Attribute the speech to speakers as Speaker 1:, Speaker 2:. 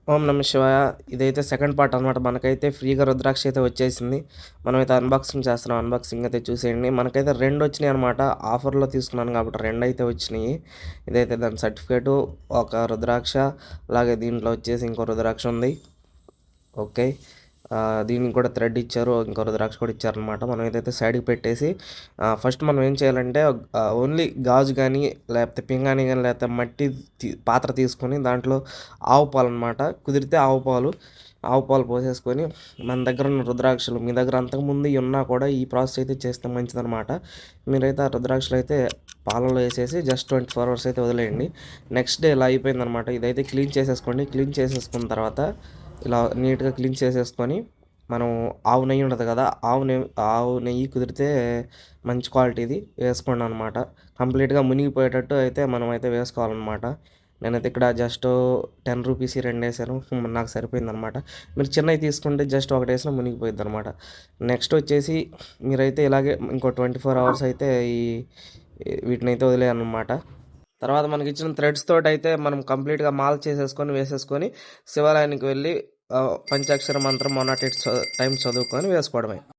Speaker 1: ఓం నమ శివాయ. ఇదైతే సెకండ్ పార్ట్ అనమాట. మనకైతే ఫ్రీగా రుద్రాక్ష అయితే వచ్చేసింది. మనమైతే అన్బాక్సింగ్ చేస్తున్నాం. అన్బాక్సింగ్ అయితే చూసేయండి. మనకైతే 2 వచ్చినాయి అనమాట. ఆఫర్‌లో తీసుకున్నాను కాబట్టి 2 అయితే వచ్చినాయి. ఇదైతే దాని సర్టిఫికేటు, ఒక రుద్రాక్ష, అలాగే దీంట్లో వచ్చేసి ఇంకో రుద్రాక్ష ఉంది. ఓకే. దీనికి కూడా థ్రెడ్ ఇచ్చారు. ఇంకో రుద్రాక్ష కూడా ఇచ్చారనమాట. మనం ఏదైతే సైడ్‌కి పెట్టేసి ఫస్ట్ మనం ఏం చేయాలంటే ఓన్లీ గాజు గానీ, లేకపోతే పింగాణీ గానీ, లేకపోతే మట్టి పాత్ర తీసుకొని దాంట్లో ఆవు పాలనమాట. కుదిరితే ఆవు పాలు పోసేసుకొని మన దగ్గర ఉన్న రుద్రాక్షలు మీ దగ్గర అంతకుముందు ఉన్నా కూడా ఈ ప్రాసెస్ అయితే చేస్తే మంచిదనమాట. మీరైతే ఆ రుద్రాక్షలు అయితే పాలలో వేసేసి జస్ట్ 24 అవర్స్ అయితే వదిలేయండి. నెక్స్ట్ డే ఇలా అయిపోయిందనమాట. ఇదైతే క్లీన్ చేసేసుకోండి. క్లీన్ చేసేసుకున్న తర్వాత ఇలా నీట్గా క్లీన్ చేసేసుకొని మనం ఆవు నెయ్యి ఉంటుంది కదా, ఆవు నెయ్యి కుదిరితే మంచి క్వాలిటీది వేసుకోండి అనమాట. కంప్లీట్గా మునిగిపోయేటట్టు అయితే మనం అయితే వేసుకోవాలన్నమాట. నేనైతే ఇక్కడ జస్ట్ 10 రూపీస్ 2 వేసాను. నాకు సరిపోయిందనమాట. మీరు చిన్నవి తీసుకుంటే జస్ట్ ఒకటి వేసినా మునిగిపోయిద్ది అనమాట. నెక్స్ట్ వచ్చేసి మీరైతే ఇలాగే ఇంకో 24 అవర్స్ అయితే వీటినైతే వదిలేయన్నమాట. తర్వాత మనకిచ్చిన థ్రెడ్స్ తోటైతే మనం కంప్లీట్‌గా మాల చేసేసుకొని, వేసేసుకొని శివాలయానికి వెళ్ళి పంచాక్షర మంత్రం 108 టైమ్స్ చదువుకొని వేసుకోవడమే.